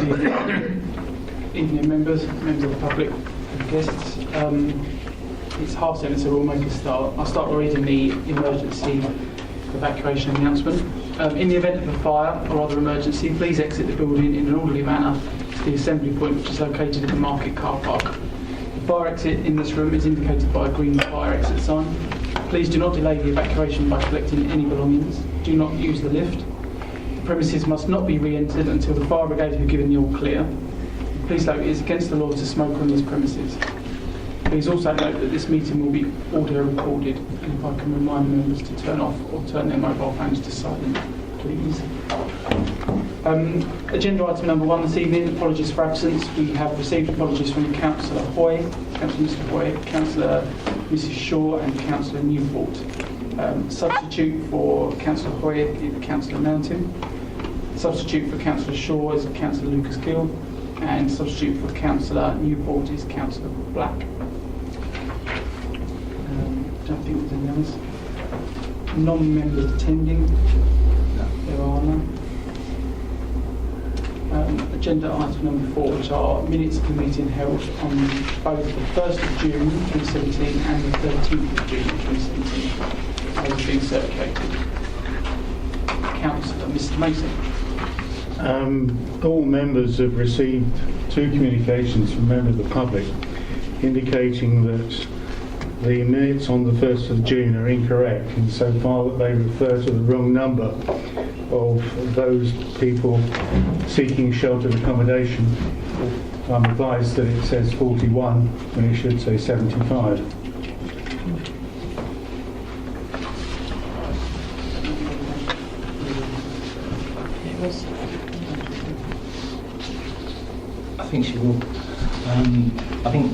Evening members of the public and guests. It's 7:30, so we'll make a start. I'll start by reading the emergency evacuation announcement. In the event of a fire or other emergency, please exit the building in an orderly manner to the assembly point, which is located in the market car park. The fire exit in this room is indicated by a green fire exit sign. Please do not delay the evacuation by collecting any belongings. Do not use the lift. The premises must not be re-entered until the fire brigade have given the all clear. Please note it is against the law to smoke on these premises. Please also note that this meeting will be audio recorded, and if I can remind members to turn off or turn their mobile phones to silent, please. Agenda item number 1 this evening, apologies for absence. We have received apologies from Councillor Hoy, Councillor Mr Hoy, Councillor Mrs Shaw and Councillor Newport. Substitute for Councillor Hoy is Councillor Mountain. Substitute for Councillor Shaw is Councillor Lucas Gill. And substitute for Councillor Newport is Councillor Black. Don't think there's any others. Non-members attending? No. There are none. Agenda item number 4, which are minutes of the meeting held on both the 1st of June 2017 and the 13th of June 2017. Those are being circulated. Councillor Mr Mason. All members have received 2 communications from members of the public indicating that the minutes on the 1st of June are incorrect insofar that they refer to the wrong number of those people seeking sheltered accommodation. I'm advised that it says 41 when it should say 75. I think she will. I think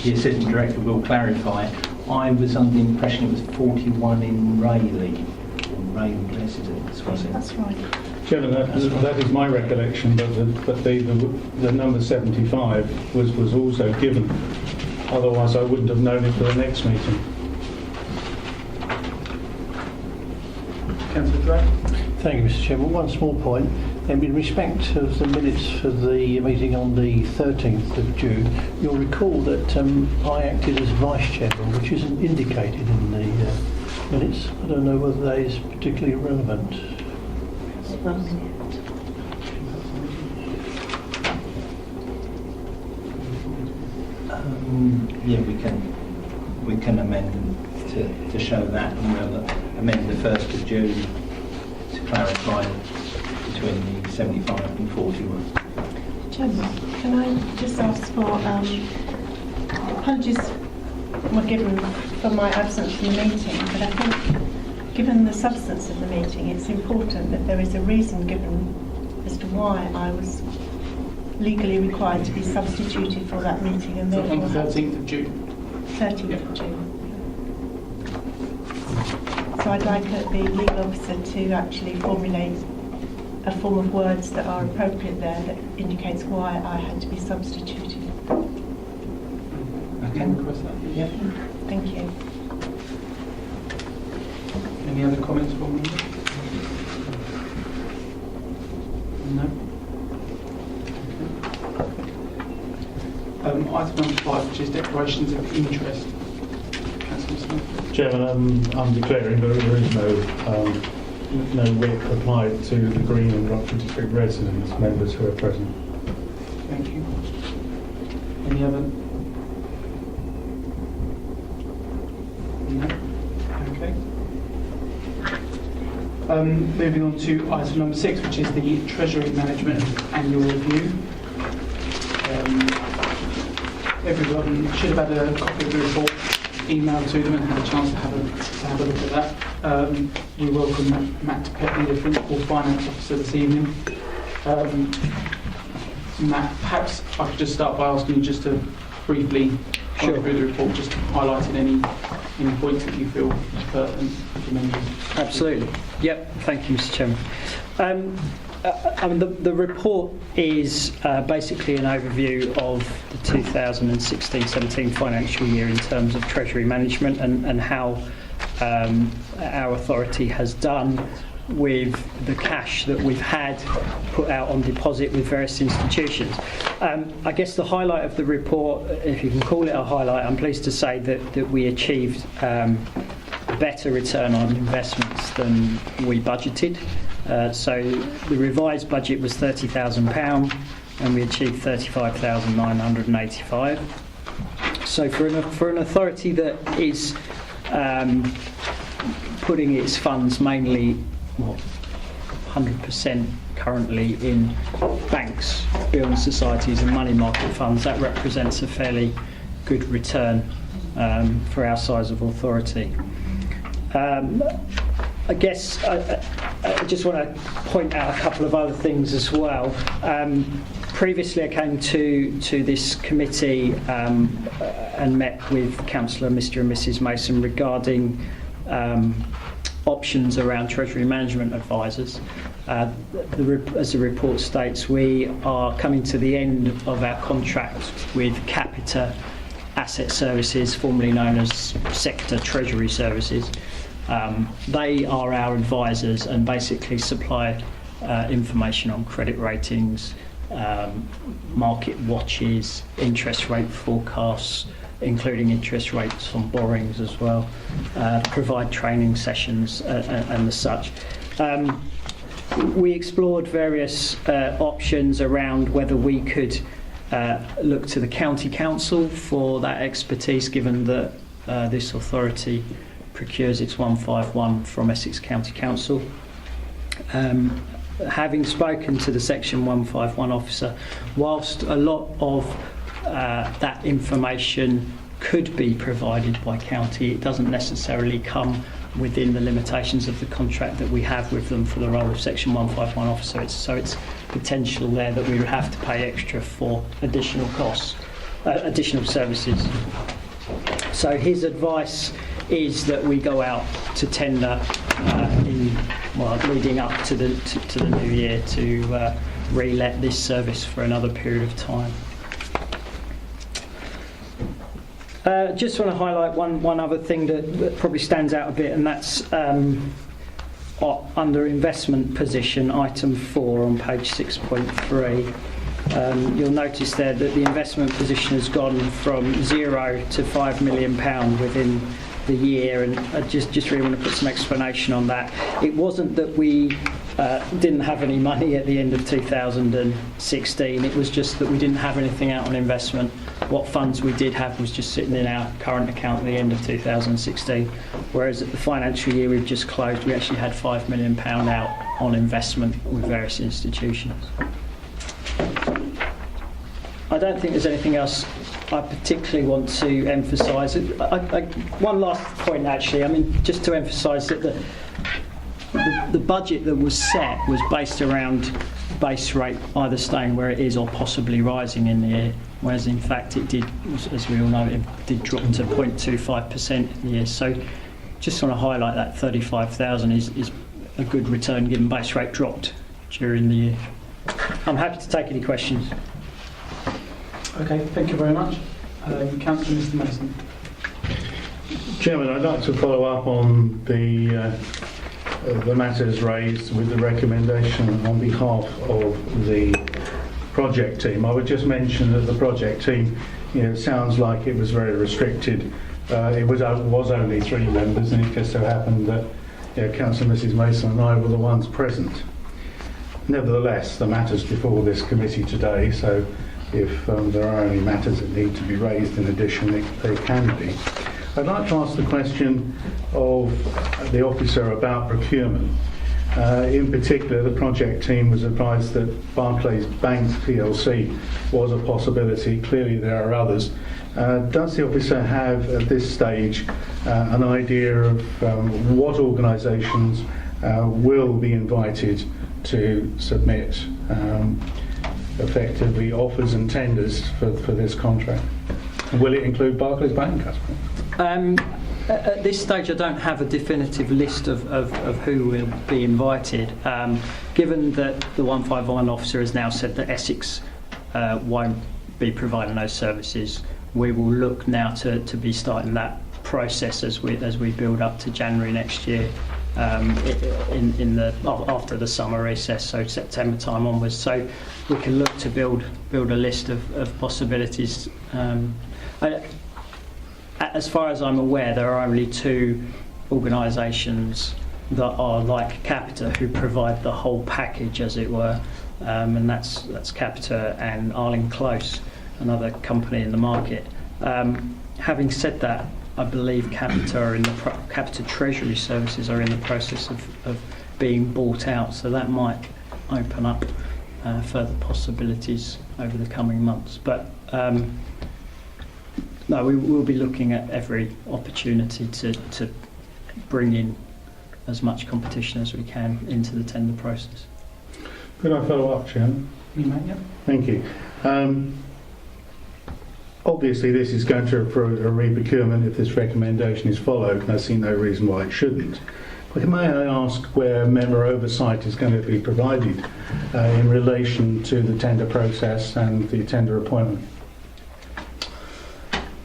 the Assistant Director will clarify. I was under the impression it was 41 in Rayleigh, or Rayleigh residence, was it? That's right. Chairman, that is my recollection, but the number 75 was also given. Otherwise, I wouldn't have known it for the next meeting. Councillor Drake. Thank you, Mr Chairman. One small point. In respect of the minutes for the meeting on the 13th of June, you'll recall that I acted as Vice Chairman, which isn't indicated in the minutes. I don't know whether that is particularly relevant. Yeah, we can amend to show that, and we'll amend the 1st of June to clarify between the 75 and 41. Chairman, can I just ask for apologies were given for my absence from the meeting, but I think given the substance of the meeting, it's important that there is a reason given as to why I was legally required to be substituted for that meeting, and therefore on the 13th of June. 13th of June. So I'd like the legal officer to actually formulate a form of words that are appropriate there that indicates why I had to be substituted. I can request that. Yeah. Thank you. Any other comments from me? No? Okay. Item number 5, which is declarations of interest. Councillor Smith. Chairman, I'm declaring that there is no whip applied to the Green and Rockford District residents, members who are present. Thank you. Any other? No? Okay. Moving on to item number 6, which is the Treasury Management Annual Review. Everyone should have had a copy of the report emailed to them and had a chance to have a look at that. We welcome Matt Petney, the Principal Finance Officer, this evening. Matt, perhaps I could just start by asking you just to briefly go through the report, just highlighting any points that you feel pertinent for members. Absolutely. Yep. Thank you, Mr. Chairman. The report is basically an overview of the 2016-17 financial year in terms of Treasury management and how our authority has done with the cash that we've had put out on deposit with various institutions. I guess the highlight of the report, if you can call it a highlight, I'm pleased to say that we achieved better return on investments than we budgeted. So the revised budget was £30,000 and we achieved £35,985. So for an authority that is putting its funds mainly 100% currently in banks, building societies and money market funds, that represents a fairly good return for our size of authority. I guess I just want to point out a couple of other things as well. Previously I came to this committee and met with Councillor Mr and Mrs Mason regarding options around Treasury Management Advisors. As the report states, we are coming to the end of our contract with Capita Asset Services, formerly known as Sector Treasury Services. They are our advisors and basically supply information on credit ratings, market watches, interest rate forecasts, including interest rates on borrowings as well, provide training sessions and the such. We explored various options around whether we could look to the County Council for that expertise, given that this authority procures its 151 from Essex County Council. Having spoken to the Section 151 officer, whilst a lot of that information could be provided by county, it doesn't necessarily come within the limitations of the contract that we have with them for the role of Section 151 officer. So it's potential there that we would have to pay extra for additional costs, additional services. So his advice is that we go out to tender leading up to the new year to re-let this service for another period of time. Just want to highlight one other thing that probably stands out a bit, and that's under investment position, item 4 on page 6.3. You'll notice there that the investment position has gone from £0 to £5 million within the year, and I just really want to put some explanation on that. It wasn't that we didn't have any money at the end of 2016, it was just that we didn't have anything out on investment. What funds we did have was just sitting in our current account at the end of 2016, whereas at the financial year we've just closed, we actually had £5 million out on investment with various institutions. I don't think there's anything else I particularly want to emphasise. One last point actually, I mean, just to emphasise that the budget that was set was based around base rate either staying where it is or possibly rising in the year, whereas in fact it did, as we all know, it did drop to 0.25% in the year. So just want to highlight that 35,000 is a good return given base rate dropped during the year. I'm happy to take any questions. Okay, thank you very much. Councillor Mr Mason. Chairman, I'd like to follow up on the matters raised with the recommendation on behalf of the project team. I would just mention that the project team, it sounds like it was very restricted. It was only 3 members, and it just so happened that Councillor Mrs Mason and I were the ones present. Nevertheless, the matters before this committee today, so if there are any matters that need to be raised in addition, they can be. I'd like to ask the question of the officer about procurement. In particular, the project team was advised that Barclays Bank PLC was a possibility. Clearly there are others. Does the officer have at this stage an idea of what organisations will be invited to submit effectively offers and tenders for this contract? And will it include Barclays Bank? At this stage I don't have a definitive list of who will be invited. Given that the 151 officer has now said that Essex won't be providing those services, we will look now to be starting that process as we build up to January next year after the summer recess, so September time onwards. So we can look to build a list of possibilities. As far as I'm aware, there are only 2 organisations that are like Capita who provide the whole package, as it were, and that's Capita and Arling Close, another company in the market. Having said that, I believe Capita Treasury Services are in the process of being bought out, so that might open up further possibilities over the coming months. But no, we will be looking at every opportunity to bring in as much competition as we can into the tender process. Could I follow up, Chairman? You may, yeah. Thank you. Obviously, this is going to approve a re-procurement if this recommendation is followed, and I see no reason why it shouldn't. But may I ask where member oversight is going to be provided in relation to the tender process and the tender appointment?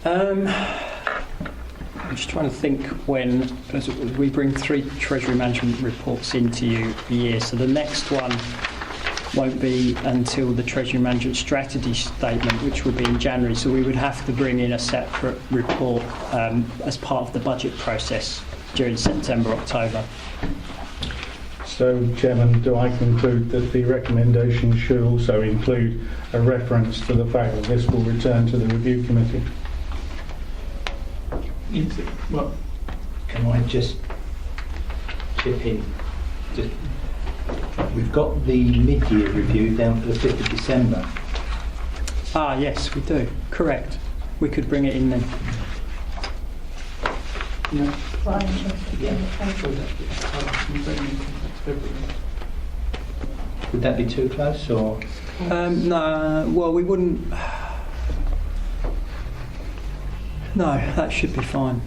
I'm just trying to think when, as we bring 3 Treasury Management reports into you a year, so the next one won't be until the Treasury Management Strategy Statement, which will be in January, so we would have to bring in a separate report as part of the budget process during September, October. So, Chairman, do I conclude that the recommendation should also include a reference to the fact that this will return to the review committee? Well, Can I just chip in? We've got the mid-year review down for the 5th of December. Ah, yes, we do. Correct. We could bring it in then. no. Yeah. February. Would that be too close, or? No, well, we wouldn't. No, that should be fine.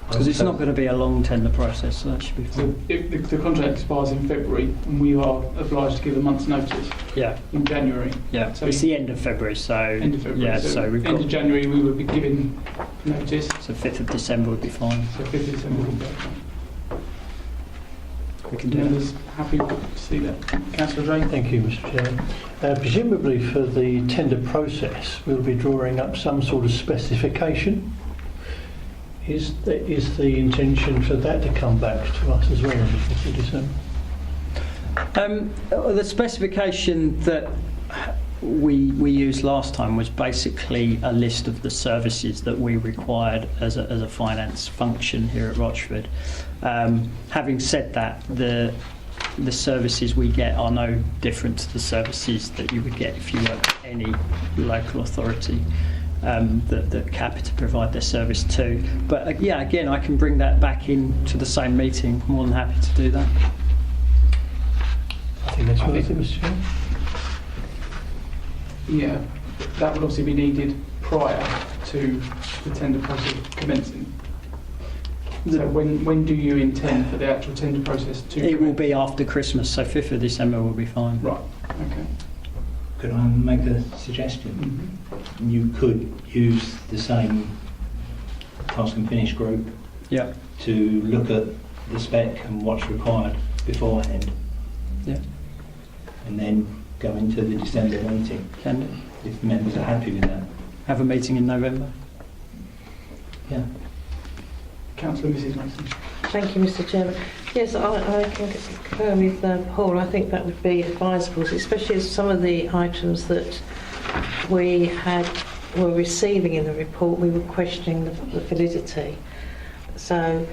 Because it's not going to be a long tender process, so that should be So fine. if the contract expires in February and we are obliged to give a month's notice Yeah, in January, yeah. So It's the end of February, so end of February, yeah. So we've end got of January we would be giving notice, so 5th of December would be fine. so 5th of December would be okay. We can do that. Members happy to see that. Councillor Drake? Thank you, Mr. Chairman. Presumably for the tender process, we'll be drawing up some sort of specification. Is the intention for that to come back to us as well on the 5th of December? The specification that we used last time was basically a list of the services that we required as a finance function here at Rochford. Having said that, the services we get are no different to the services that you would get if you worked at any local authority that Capita provide their service to. But yeah, again, I can bring that back into the same meeting. More than happy to do that. I think that's worth it, Mr. Chairman. Yeah, that would obviously be needed prior to the tender process commencing. So when do you intend for the actual tender process to It will commence? be after Christmas, so 5th of December will be fine. Right, okay. Could I make a suggestion? You could use the same task and finish group Yeah, to look at the spec and what's required beforehand, yeah, and then go into the December meeting, can do. if the members are happy with that. Have a meeting in November. Yeah. Councillor Mrs Mason. Thank you, Mr. Chairman. Yes, I can concur with Paul. I think that would be advisable, especially as some of the items that we were receiving in the report, we were questioning the validity. So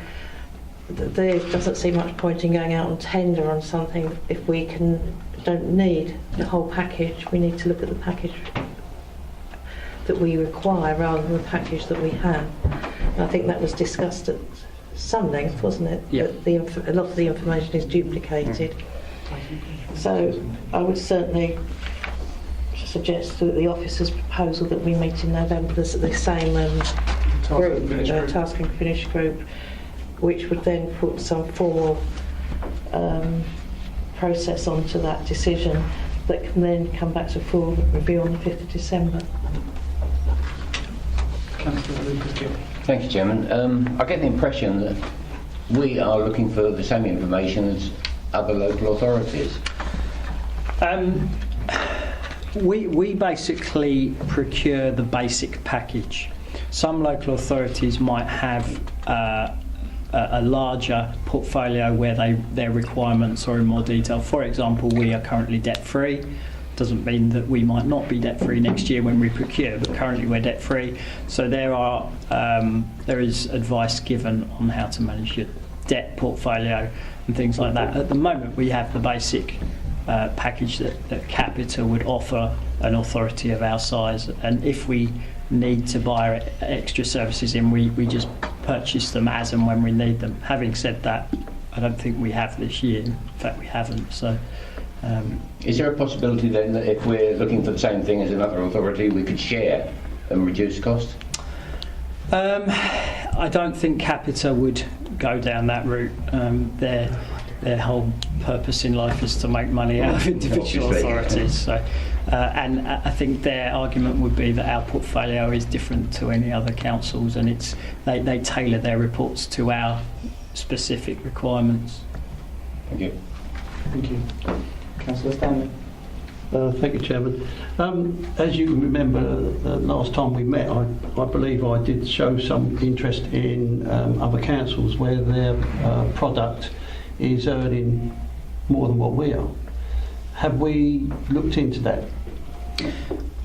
there doesn't seem much point in going out on tender on something if we don't need the whole package. We need to look at the package that we require rather than the package that we have. And I think that was discussed at some length, wasn't it? Yeah. That a lot of the information is duplicated. So I would certainly suggest that the officer's proposal that we meet in November, the same group, task and finish group, which would then put some formal process onto that decision that can then come back to full review on the 5th of December. Councillor Lucas Gill. Thank you, Chairman. I get the impression that we are looking for the same information as other local authorities? We basically procure the basic package. Some local authorities might have a larger portfolio where their requirements are in more detail. For example, we are currently debt-free. Doesn't mean that we might not be debt-free next year when we procure, but currently we're debt-free. So there is advice given on how to manage your debt portfolio and things like that. At the moment, we have the basic package that Capita would offer an authority of our size, and if we need to buy extra services in, we just purchase them as and when we need them. Having said that, I don't think we have this year. In fact, we haven't. So, is there a possibility then that if we're looking for the same thing as another authority, we could share and reduce cost? I don't think Capita would go down that route. Their whole purpose in life is to make money out of individual Obviously. authorities. So, and I think their argument would be that our portfolio is different to any other councils, and they tailor their reports to our specific requirements. Thank you. Thank you. Councillor Stanley. Thank you, Chairman. As you remember, last time we met, I believe I did show some interest in other councils where their product is earning more than what we are. Have we looked into that?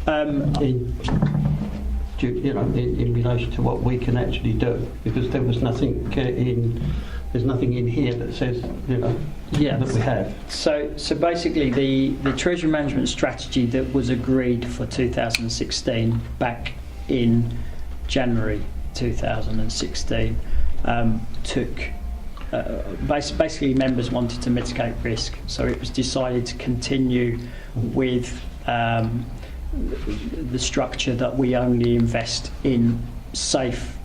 In relation to what we can actually do, because there's nothing in here that says that we have. So basically, the treasury management strategy that was agreed for 2016 back in January 2016 took. Basically, members wanted to mitigate risk, so it was decided to continue with the structure that we only invest in safe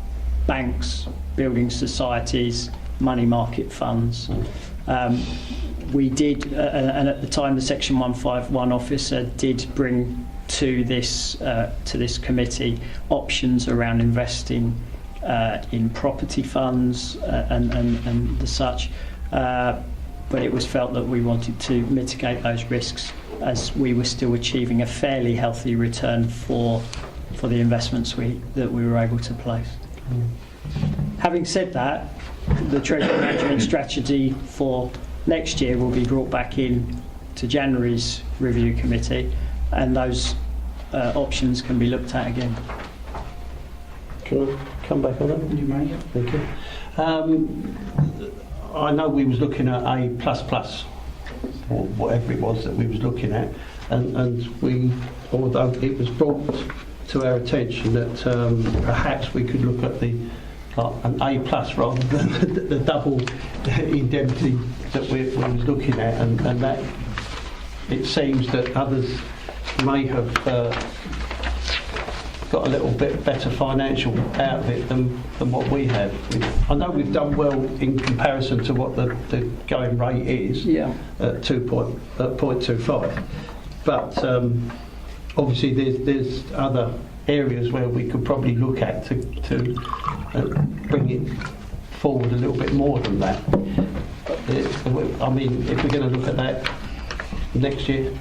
banks, building societies, money market funds. We did, and at the time, the Section 151 officer did bring to this committee options around investing in property funds and the such, but it was felt that we wanted to mitigate those risks as we were still achieving a fairly healthy return for the investments that we were able to place. Having said that, the treasury management strategy for next year will be brought back in to January's review committee, and those options can be looked at again. Can I come back on that? You may. Thank you. I know we was looking at A++, or whatever it was that we was looking at, and we, although it was brought to our attention that perhaps we could look at an A+ rather than the double indemnity that we was looking at, and that it seems that others may have got a little bit better financial out of it than what we have. I know we've done well in comparison to what the going rate is at 0.25, but obviously there's other areas where we could probably look at to bring it forward a little bit more than that. I mean, if we're going to look at that next year.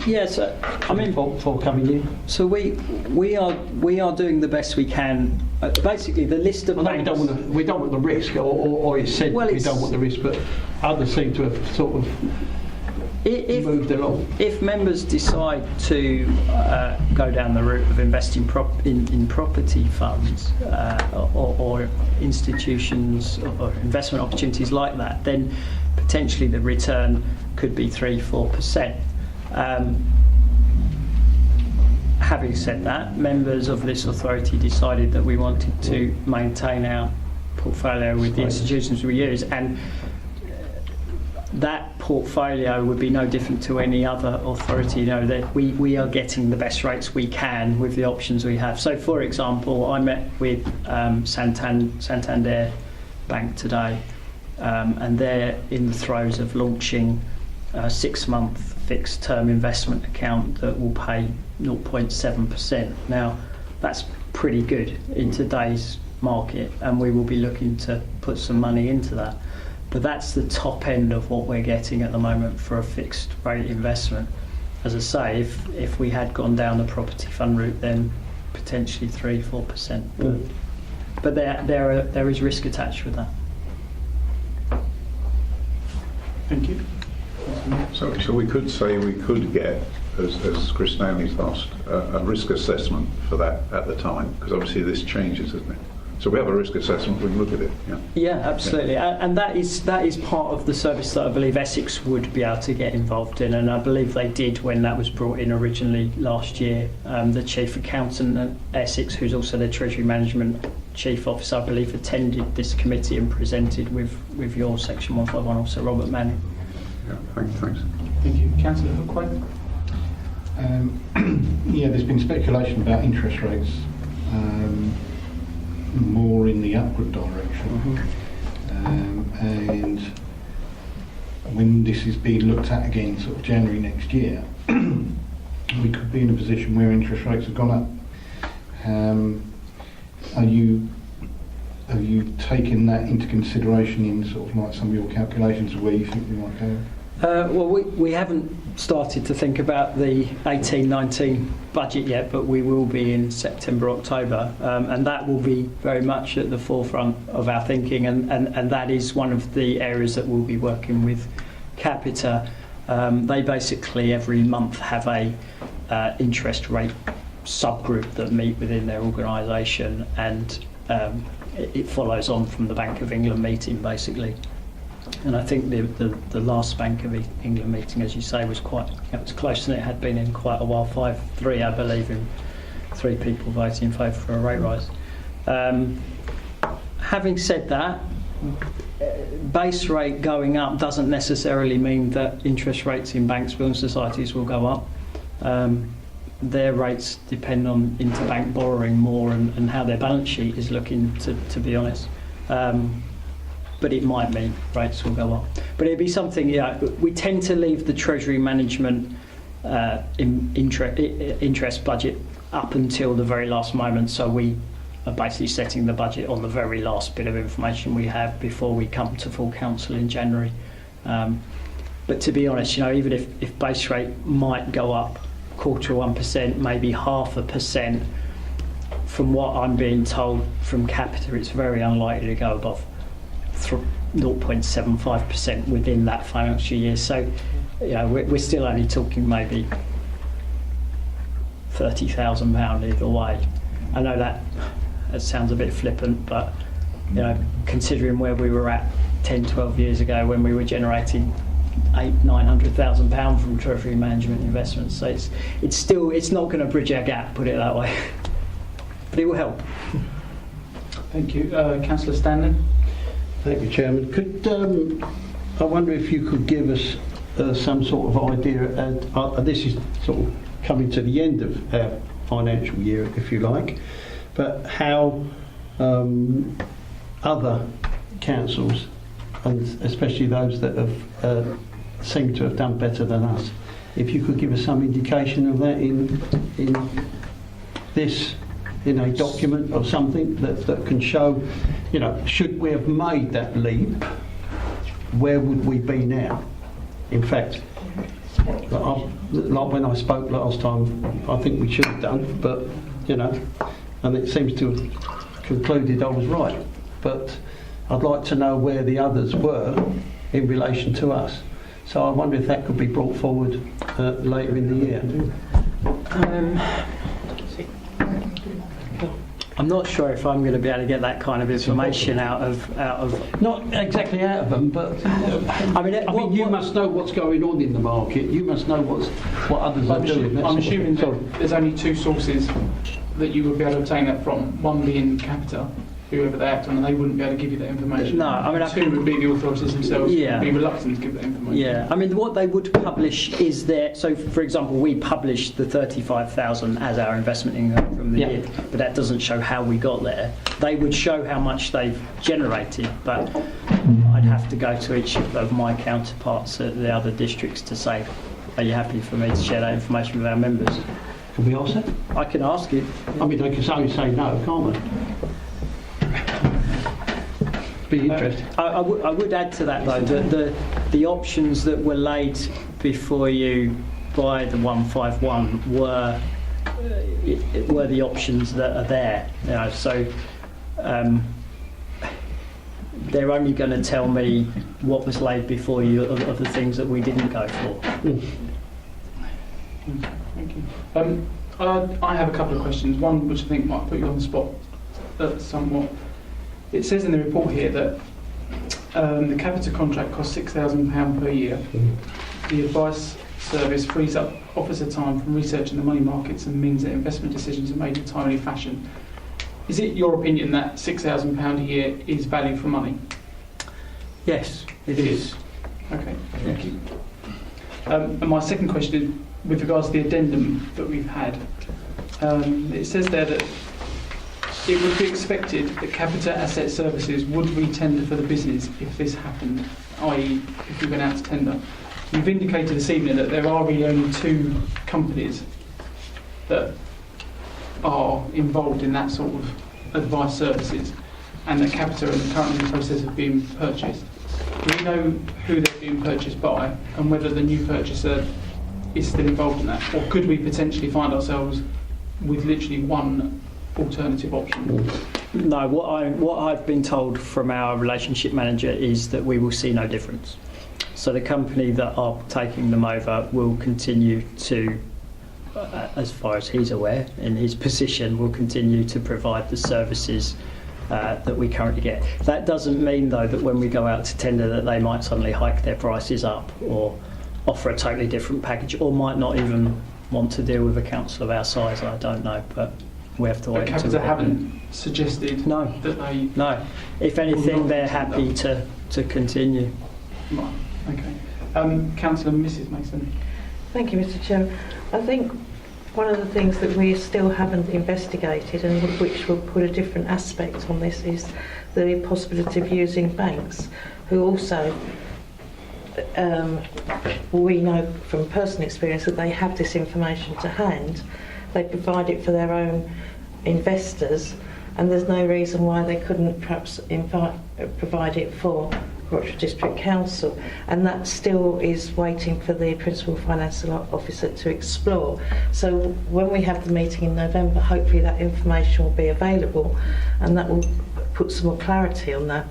Yes, I mean, for coming year. so we are doing the best we can. Basically, the list of I know we don't want the risk, or it's said we don't want the risk, but others seem to have sort of moved along. If members decide to go down the route of investing in property funds or institutions or investment opportunities like that, then potentially the return could be 3-4%. Having said that, members of this authority decided that we wanted to maintain our portfolio with the institutions we use, and that portfolio would be no different to any other authority. You know, that we are getting the best rates we can with the options we have. So, for example, I met with Santander Bank today, and they're in the throes of launching a 6-month fixed term investment account that will pay 0.7%. Now, that's pretty good in today's market, and we will be looking to put some money into that. But that's the top end of what we're getting at the moment for a fixed rate investment. As I say, if we had gone down the property fund route, then potentially 3-4%. But there is risk attached with that. Thank you. So we could say we could get, as Chris Stanley's asked, a risk assessment for that at the time, because obviously this changes, isn't it? So we have a risk assessment, we can look at it. Yeah, absolutely. And that is part of the service that I believe Essex would be able to get involved in, and I believe they did when that was brought in originally last year. The chief accountant at Essex, who's also the Treasury Management Chief Officer, I believe attended this committee and presented with your Section 151 Officer, Robert Manning. Yeah, thanks. Thank you. Councillor Hookway? Yeah, there's been speculation about interest rates more in the upward direction. And when this is being looked at again, sort of January next year, we could be in a position where interest rates have gone up. Have you taken that into consideration in sort of like some of your calculations of where you think we might go? Well, we haven't started to think about the 18-19 budget yet, but we will be in September, October, and that will be very much at the forefront of our thinking, and that is one of the areas that we'll be working with Capita. They basically every month have a interest rate subgroup that meet within their organisation, and it follows on from the Bank of England meeting basically. And I think the last Bank of England meeting, as you say, was closer than it had been in quite a while. 5-3, I believe, in 3 people voting in favour for a rate rise. Having said that, base rate going up doesn't necessarily mean that interest rates in banks, building societies will go up. Their rates depend on interbank borrowing more and how their balance sheet is looking, to be honest. But it might mean rates will go up. But it'd be something, we tend to leave the Treasury Management interest budget up until the very last moment, so we are basically setting the budget on the very last bit of information we have before we come to full council in January. But to be honest, even if base rate might go up 0.25%, maybe 0.5%, from what I'm being told from Capita, it's very unlikely to go above 0.75% within that financial year. So, we're still only talking maybe £30,000 either way. I know that sounds a bit flippant, but considering where we were at 10-12 years ago when we were generating £800,000-900,000 from Treasury Management investments, so it's not going to bridge our gap, put it that way, but it will help. Thank you. Councillor Stanley? Thank you, Chairman. I wonder if you could give us some sort of idea, and this is sort of coming to the end of our financial year, if you like, but how other councils, and especially those that have seem to have done better than us, if you could give us some indication of that in this, in a document or something that can show, should we have made that leap, where would we be now? In fact, like when I spoke last time, I think we should have done, but, and it seems to have concluded I was right. But I'd like to know where the others were in relation to us. So I wonder if that could be brought forward later in the year. I'm not sure if I'm going to be able to get that kind of information out of Not exactly out of them, but you must know what's going on in the market. You must know what others are doing. I'm assuming there's only 2 sources that you would be able to obtain that from. One being Capita, whoever they act on, and they wouldn't be able to give you that information. No, I mean, 2 would be the authorities themselves. Yeah. Would be reluctant to give that information. Yeah, I mean, what they would publish is their. So, for example, we published the 35,000 as our investment income from the year, but that doesn't show how we got there. They would show how much they've generated, but I'd have to go to each of my counterparts at the other districts to say, are you happy for me to share that information with our members? Can we ask that? I can ask you. I mean, they can only say no, can't they? Be interesting. I would add to that though that the options that were laid before you by the 151 were the options that are there. You know, so they're only going to tell me what was laid before you of the things that we didn't go for. Thank you. I have a couple of questions. One which I think might put you on the spot somewhat. It says in the report here that the Capita contract costs £6,000 per year. The advice service frees up officer time from researching the money markets and means that investment decisions are made in a timely fashion. Is it your opinion that £6,000 a year is value for money? Yes, it is. Okay, thank you. And my second question is with regards to the addendum that we've had. It says there that it would be expected that Capita Asset Services would re-tender for the business if this happened, i.e. if we went out to tender. You've indicated this evening that there are really only 2 companies that are involved in that sort of advice services, and that Capita are currently in the process of being purchased. Do we know who they're being purchased by and whether the new purchaser is still involved in that? Or could we potentially find ourselves with literally one alternative option? No, what I've been told from our relationship manager is that we will see no difference. So the company that are taking them over will continue to, as far as he's aware, in his position, will continue to provide the services that we currently get. That doesn't mean, though, that when we go out to tender that they might suddenly hike their prices up or offer a totally different package, or might not even want to deal with a council of our size. I don't know, but we have to wait. But Capita haven't suggested No. that they... No. If anything, they're happy to continue. Right, okay. Councillor Mrs Mason. Thank you, Mr. Chairman. I think one of the things that we still haven't investigated and which will put a different aspect on this is the possibility of using banks who also, we know from personal experience that they have this information to hand. They provide it for their own investors, and there's no reason why they couldn't perhaps provide it for Rochester District Council, and that still is waiting for the Principal Financial Officer to explore. So when we have the meeting in November, hopefully that information will be available and that will put some more clarity on that.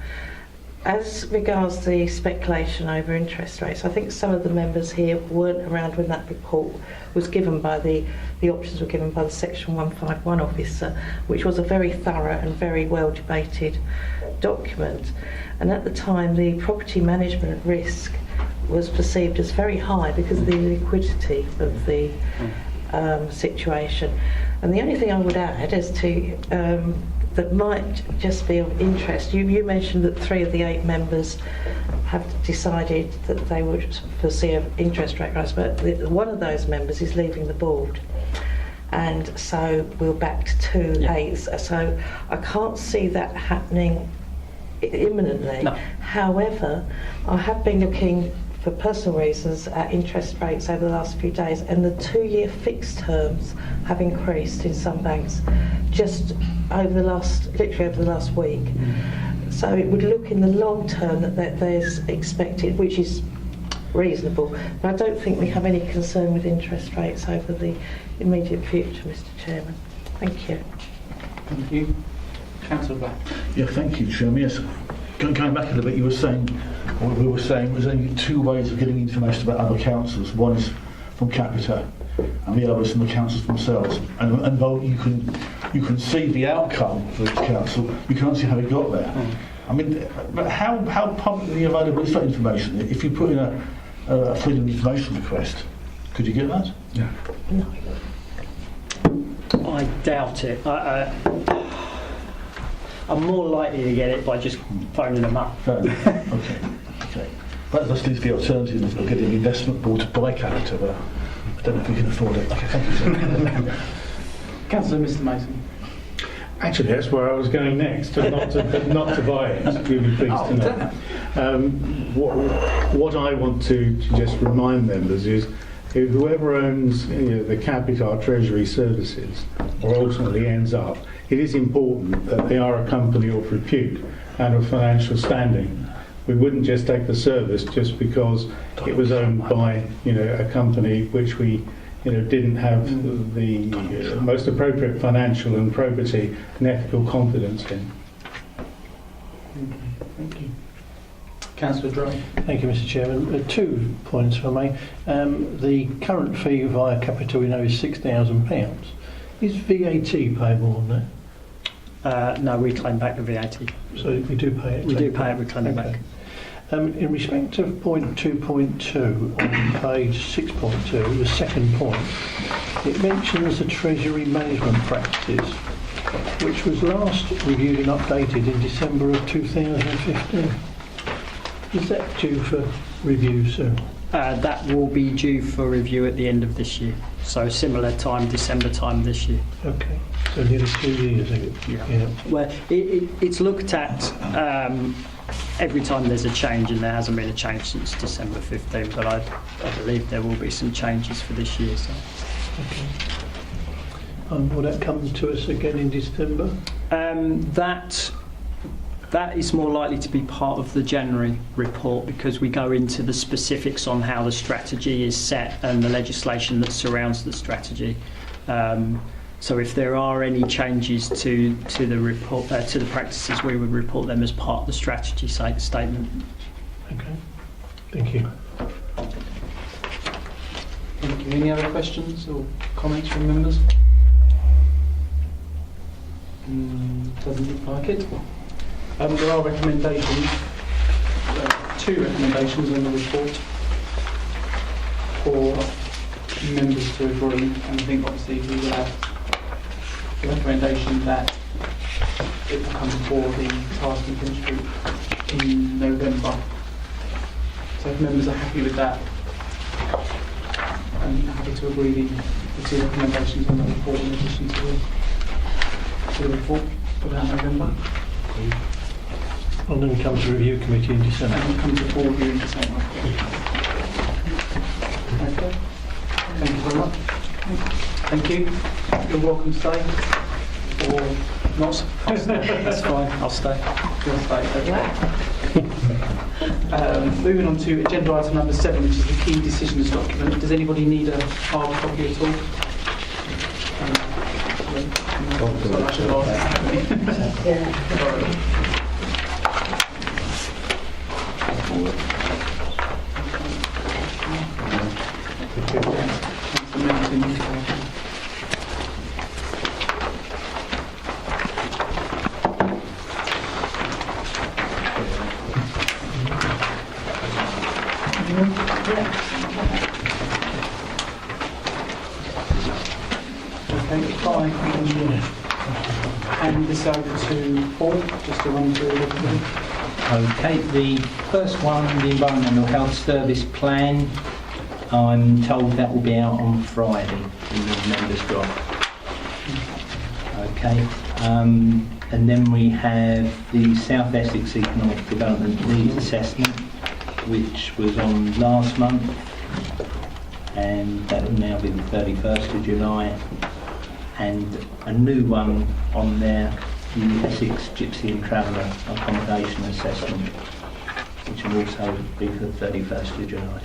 As regards the speculation over interest rates, I think some of the members here weren't around when that report was given by the options were given by the Section 151 officer, which was a very thorough and very well debated document. And at the time, the property management risk was perceived as very high because of the liquidity of the situation. And the only thing I would add as to that might just be of interest, you mentioned that 3 of the 8 members have decided that they would foresee an interest rate rise, but one of those members is leaving the board. And so we're back to 2 8s. So I can't see that happening imminently. No. However, I have been looking for personal reasons at interest rates over the last few days, and the 2-year fixed terms have increased in some banks just over literally over the last week. So it would look in the long term that there's expected, which is reasonable, but I don't think we have any concern with interest rates over the immediate future, Mr. Chairman. Thank you. Thank you. Councillor Black. Yeah, thank you, Chairman. Yes, going back a little bit, we were saying there's only 2 ways of getting information about other councils. One is from Capita, and the other is from the councils themselves. And though you can see the outcome for each council, you can't see how it got there. I mean, but how publicly available is that information? If you put in a freedom of information request, could you get that? Yeah. No. I doubt it. I'm more likely to get it by just phoning them up. Fair enough. Okay. That just leaves the alternative of getting an investment board to buy Capita, but I don't know if we can afford it. Okay, thank you, sir. Councillor Mr Mason. Actually, that's where I was going next, but not to buy it. You'll be pleased to know. What I want to just remind members is whoever owns the Capita Treasury Services, or ultimately ends up, it is important that they are a company of repute and of financial standing. We wouldn't just take the service just because it was owned by, a company which we, didn't have the most appropriate financial and probity and ethical confidence in. Thank you. Councillor Drone. Thank you, Mr. Chairman. 2 points, if I may. The current fee via Capita we know is £6,000. Is VAT payable on that? No, we claim back the VAT. So we do pay it? We do pay it, we claim it back. In respect of point 2.2 on page 6.2, the second point, it mentions the Treasury management practices, which was last reviewed and updated in December of 2015. Is that due for review soon? That will be due for review at the end of this year. So similar time, December time this year. Okay, so nearly 2 years, I think. Yeah. Well, it's looked at every time there's a change, and there hasn't been a change since December 15, but I believe there will be some changes for this year. So. Okay. Will that come to us again in December? That is more likely to be part of the January report, because we go into the specifics on how the strategy is set and the legislation that surrounds the strategy. So if there are any changes to the report, to the practices, we would report them as part of the strategy statement. Okay, thank you. Thank you. Any other questions or comments from members? Doesn't look like it. There are recommendations, 2 recommendations in the report for members to agree, and I think obviously we will have the recommendation that it will come before the task and finish group in November. So if members are happy with that, I'm happy to agree the 2 recommendations on the report in addition to the report for that November. And then it comes to review committee in December. And it comes before review in December. Okay. Thank you very much. Thank you. You're welcome to stay. Or not. That's fine, I'll stay. You'll stay, okay. Moving on to agenda item number 7, which is the key decisions document. Does anybody need a hard copy at all? Sorry, I should have asked. Sorry. Okay, fine. Hand this over to Paul, just to run through everything. Okay, the first one, the Environmental Health Service Plan, I'm told that will be out on Friday in the members' drop. Okay, and then we have the South Essex Economic Development Needs Assessment, which was on last month, and that will now be the 31st of July, and a new one on there, the Essex Gypsy and Traveller Accommodation Assessment, which will also be for the 31st of July.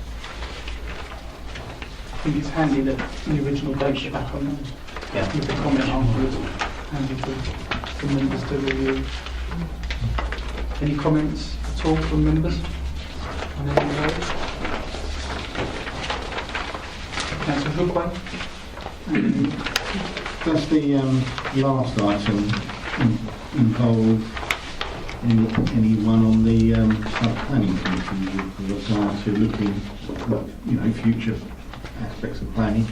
I think it's handy that the original dates are back on there. Yeah. With the comment afterwards, handy for members to review. Any comments at all from members on any of those? Councillor Hookaway? Does the last item involve anyone on the planning committee with regard to looking at future aspects of planning?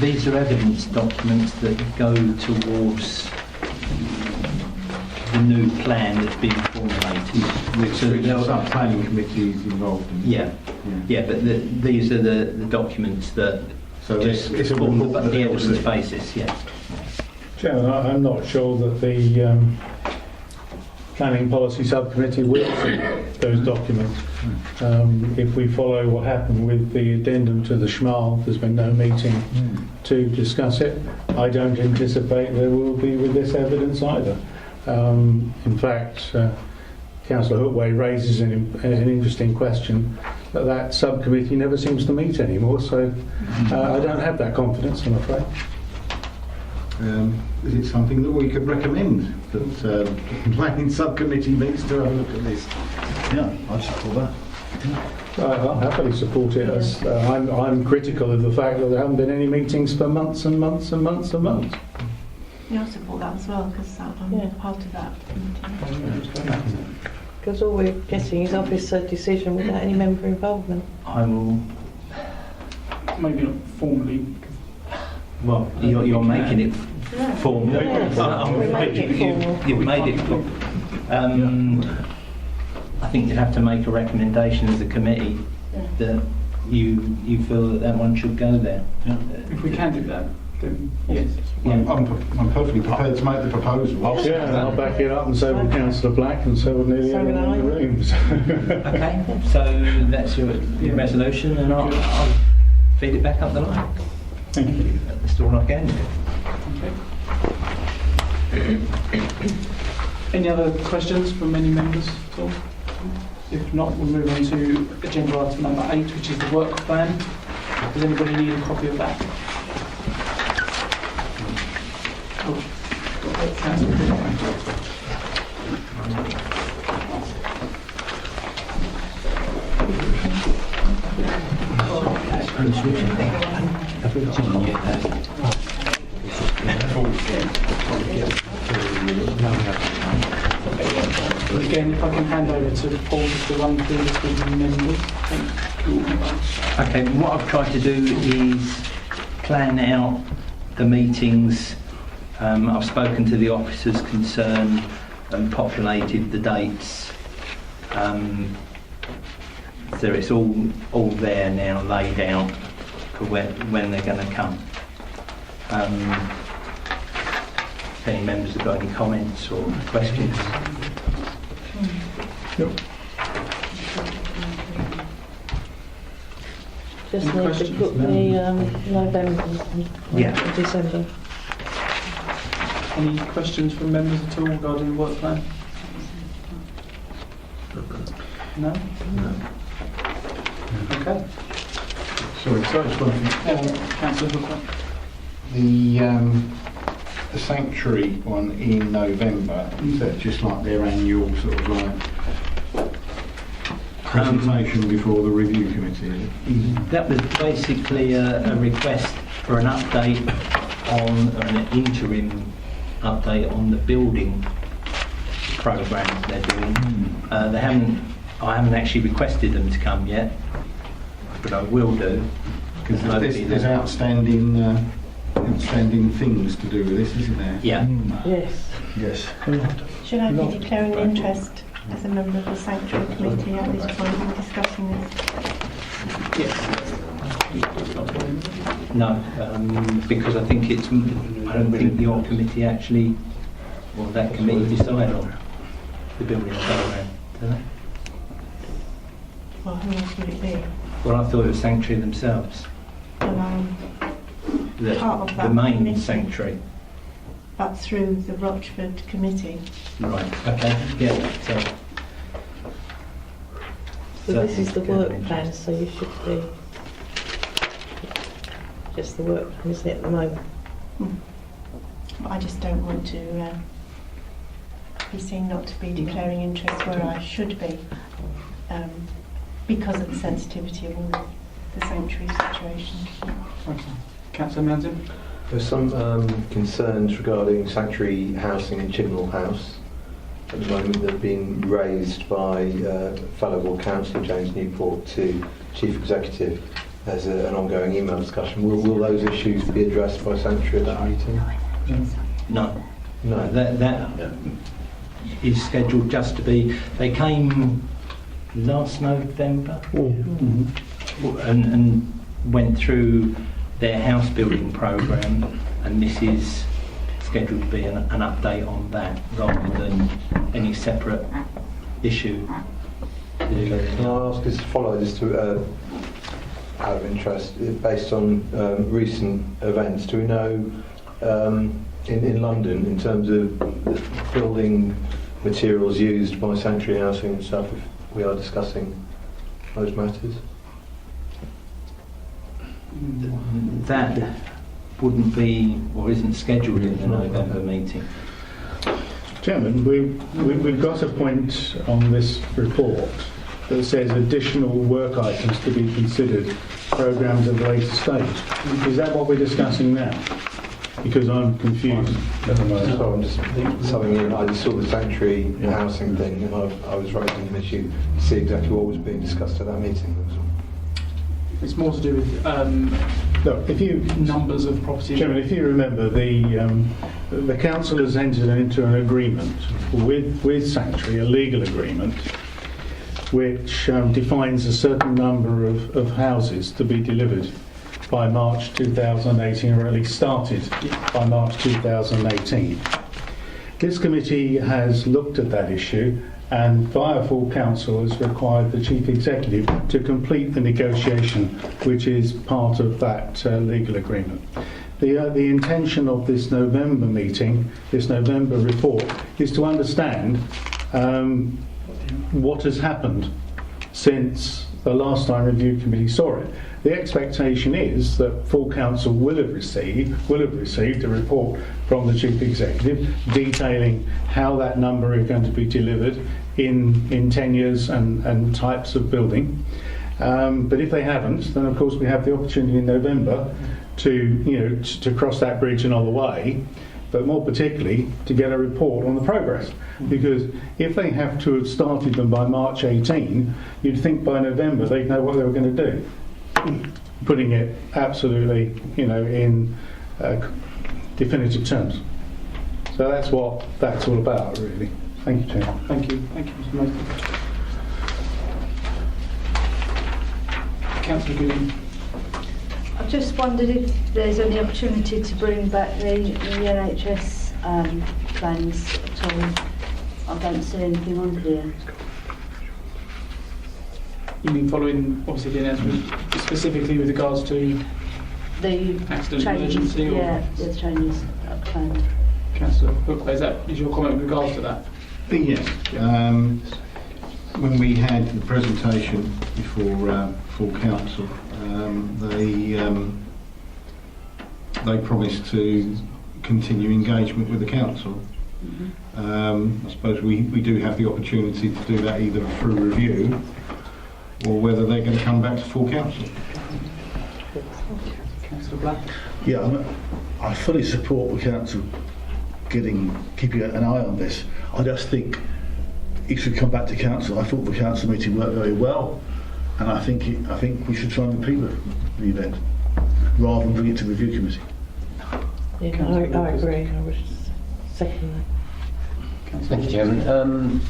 These are evidence documents that go towards the new plan that's being formulated. So there are some planning committees involved in Yeah, but these are the documents that just it's a form report the evidence basis, yeah. Chairman, I'm not sure that the Planning Policy Subcommittee will see those documents. If we follow what happened with the addendum to the SHMAL, there's been no meeting to discuss it. I don't anticipate there will be with this evidence either. In fact, Councillor Hookway raises an interesting question, but that subcommittee never seems to meet anymore, so I don't have that confidence, I'm afraid. Is it something that we could recommend, that the planning subcommittee meets to have a look at this? Yeah, I support that. I'll happily support it. As I'm critical of the fact that there haven't been any meetings for months and months and months and months. Yeah, I support that as well, because I'm part of that meeting. Because all we're getting is officer decision without any member involvement. I will. Maybe not formally. Well, you're making it formal. We make it formal. You've made it formal. I think you'd have to make a recommendation as a committee that you feel that one should go there. If we can do that, then yes. I'm perfectly prepared to make the proposal. Yeah, and I'll back it up, and so will Councillor Black, and so will nearly So will everyone in the I. room. Okay, so that's your resolution, and I'll feed it back up the line. Thank you. That's all I can do. Okay. Any other questions from any members at all? If not, we'll move on to agenda item number 8, which is the work plan. Does anybody need a copy of that? Oh, Councillor Hookway. Again, if I can hand over to Paul just to run through this with the members. Thank you. Okay, what I've tried to do is plan out the meetings. I've spoken to the officers concerned and populated the dates. So it's all there now, laid out for when they're going to come. If any members have got any comments or questions. Just Any need questions? to put the November and December. Any questions from members at all regarding the work plan? No? No. Okay. Sorry, just one thing. Councillor Hookway. The sanctuary one in November, is that just like their annual sort of like presentation before the review committee? That was basically a request for an update on, an interim update on the building programme they're doing. I haven't actually requested them to come yet, but I will do. Because There's outstanding things to do with this, isn't there? Yeah. Yes. Yes. Should I be declaring an interest as a member of the Sanctuary Committee at this point in discussing this? Yes. No, because I don't think your committee actually, or that committee decide on the building programme, do they? Well, who else would it be? Well, I thought it was Sanctuary themselves, And part of the that main committee. Sanctuary. but through the Rochford Committee. Right, okay, yeah, so. So this is the work plan, so you should be just the work plan, isn't it, at the moment? But I just don't want to be seen not to be declaring interest where I should be, because of the sensitivity of all the sanctuary situation. Okay. Councillor Mountain? There's some concerns regarding sanctuary housing in Chibnall House at the moment that have been raised by fellow Ward Councillor James Newport to Chief Executive as an ongoing email discussion. Will those issues be addressed by sanctuary at that meeting? No. No. That is scheduled just to be, they came last November and went through their house building programme, and this is scheduled to be an update on that rather than any separate issue. Can I ask as a follow this to out of interest, based on recent events, do we know in London in terms of building materials used by sanctuary housing and stuff, if we are discussing those matters? That wouldn't be or isn't scheduled in the November meeting. Chairman, we've got a point on this report that says additional work items to be considered, programmes at a later stage. Is that what we're discussing now? Because I'm confused at the moment. So I'm just something in, I just saw the sanctuary housing thing and I was raising an issue to see exactly what was being discussed at that meeting. That was all. It's more to do with Look, if you, numbers of properties. Chairman, if you remember, the council has entered into an agreement with Sanctuary, a legal agreement, which defines a certain number of houses to be delivered by March 2018, or at least started by March 2018. This committee has looked at that issue and via full council has required the Chief Executive to complete the negotiation which is part of that legal agreement. The intention of this November meeting, this November report, is to understand what has happened since the last time Review Committee saw it. The expectation is that full council will have received a report from the Chief Executive detailing how that number is going to be delivered in tenures and types of building. But if they haven't, then of course we have the opportunity in November to cross that bridge another way, but more particularly to get a report on the progress. Because if they have to have started them by March 18, you'd think by November they'd know what they were going to do. Putting it absolutely, in definitive terms. So that's what that's all about, really. Thank you, Chair. Thank you, Mr. Mason. Councillor Gooding. I just wondered if there's any opportunity to bring back the NHS plans at all. I don't see anything on here. You mean following, obviously, the announcement, specifically with regards to The accident changes, emergency? Or yeah, the changes are planned. Councillor Hook, is your comment with regards to that? Yes. When we had the presentation before full council, they promised to continue engagement with the council. I suppose we do have the opportunity to do that either through review or whether they're going to come back to full council. Councillor Black? Yeah, I fully support the council keeping an eye on this. I just think it should come back to council. I thought the council meeting worked very well, and I think we should try and repeat the event rather than bring it to the review committee. Yeah, I agree. I would second that. Thank you, Chairman.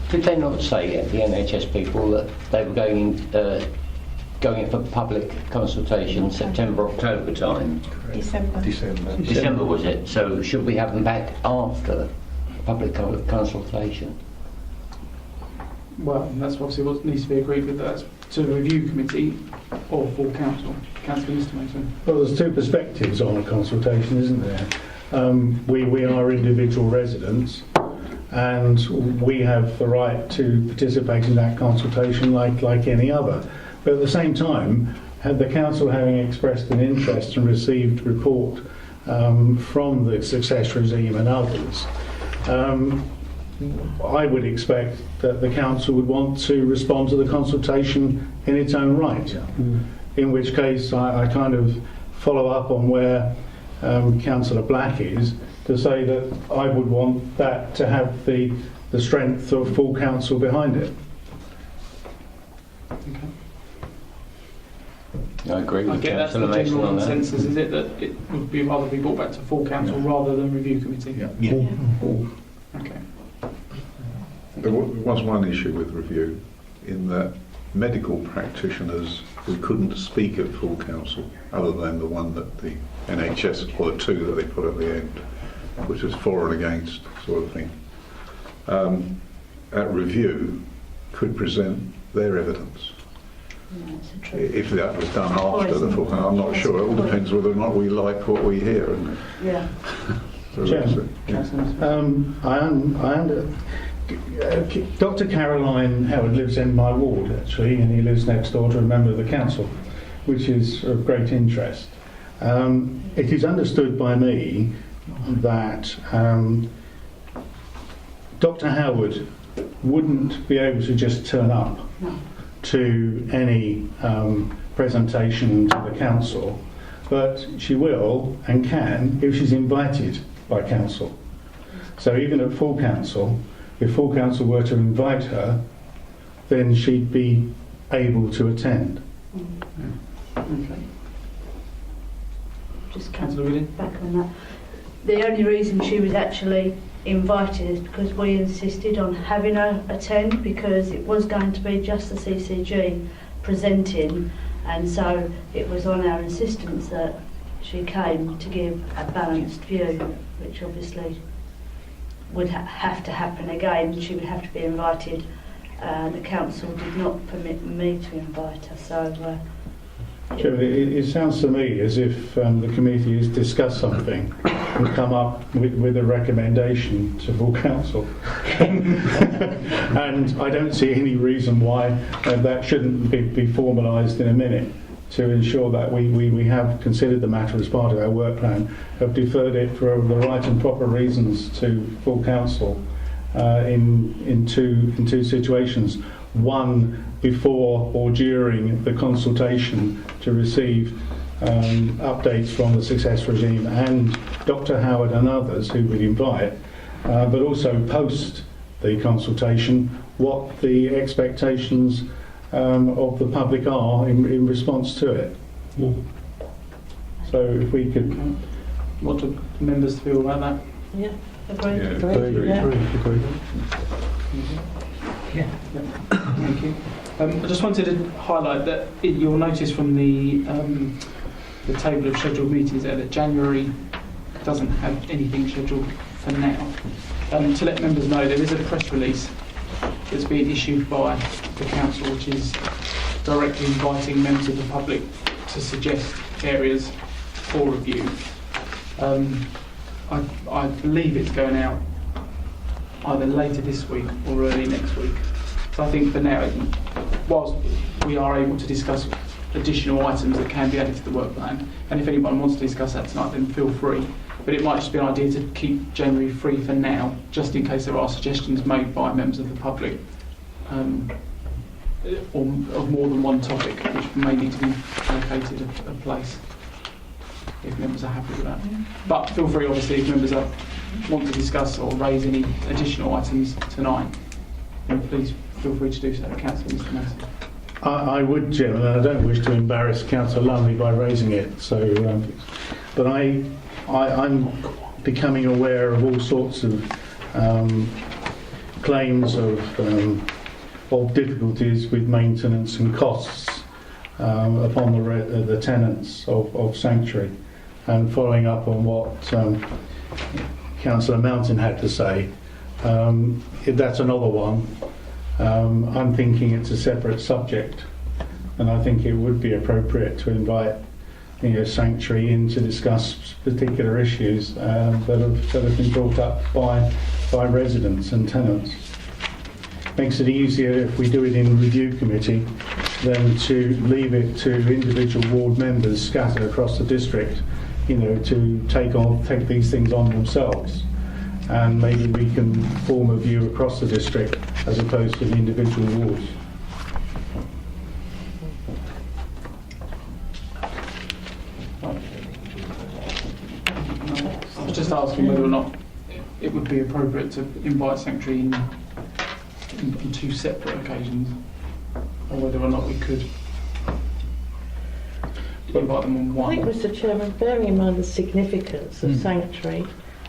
Did they not say, the NHS people, that they were going for public consultation September, October time? December was it? So should we have them back after public consultation? Well, that's obviously what needs to be agreed with. That's to the review committee or full council. Councillor Mr. Mason. Well, there's two perspectives on a consultation, isn't there? We are individual residents and we have the right to participate in that consultation like any other. But at the same time, the council having expressed an interest and received report from the success regime and others, I would expect that the council would want to respond to the consultation in its own right. In which case I kind of follow up on where Councillor Black is, to say that I would want that to have the strength of full council behind it. I agree I with get that's Councillor the Mason general on that. consensus, is it, that it would be rather be brought back to full council rather than review committee? Yeah. Okay. There was one issue with review in that medical practitioners who couldn't speak at full council, other than the one that the NHS, or the two that they put at the end, which was for and against sort of thing, at review could present their evidence. If that was done after the full, I'm not sure. It all depends whether or not we like what we hear. And Yeah. so Dr. Caroline Howard lives in my ward, actually, and he lives next door to a member of the council, which is of great interest. It is understood by me that Dr. Howard wouldn't be able to just turn up to any presentation to the council, but she will and can if she's invited by council. So even at full council, if full council were to invite her, then she'd be able to attend. Okay. Just Councillor Whelan? back on that. The only reason she was actually invited is because we insisted on having her attend, because it was going to be just the CCG presenting, and so it was on our insistence that she came to give a balanced view, which obviously would have to happen again. She would have to be invited. The council did not permit me to invite her, so Chairman, it sounds to me as if the committee has discussed something and come up with a recommendation to full council. And I don't see any reason why that shouldn't be formalised in a minute, to ensure that we have considered the matter as part of our work plan, have deferred it for the right and proper reasons to full council in two situations. One, before or during the consultation to receive updates from the success regime and Dr. Howard and others who would invite, but also post the consultation, what the expectations of the public are in response to it. So if we could... What do members feel about that? Yeah, agreed. Agreed. Yeah. Thank you. I just wanted to highlight that you'll notice from the table of scheduled meetings there that January doesn't have anything scheduled for now. To let members know, there is a press release that's being issued by the council, which is directly inviting members of the public to suggest areas for review. I believe it's going out either later this week or early next week. So I think for now, whilst we are able to discuss additional items that can be added to the work plan, and if anyone wants to discuss that tonight, then feel free. But it might just be an idea to keep January free for now, just in case there are suggestions made by members of the public or of more than one topic, which may need to be allocated a place, if members are happy with that. But feel free, obviously, if members want to discuss or raise any additional items tonight, then please feel free to do so. Councillor Mr. Massey. I would, Chairman, and I don't wish to embarrass Councillor Lumley by raising it. So, but I'm becoming aware of all sorts of claims of difficulties with maintenance and costs upon the tenants of Sanctuary, and following up on what Councillor Mountain had to say. That's another one. I'm thinking it's a separate subject, and I think it would be appropriate to invite Sanctuary in to discuss particular issues that have been brought up by residents and tenants. Makes it easier if we do it in review committee than to leave it to individual ward members scattered across the district, to take these things on themselves. And maybe we can form a view across the district as opposed to the individual wards. I was just asking whether or not it would be appropriate to invite Sanctuary in two separate occasions, or whether or not we could invite them on one. I think, Mr. Chairman, bearing in mind the significance of Sanctuary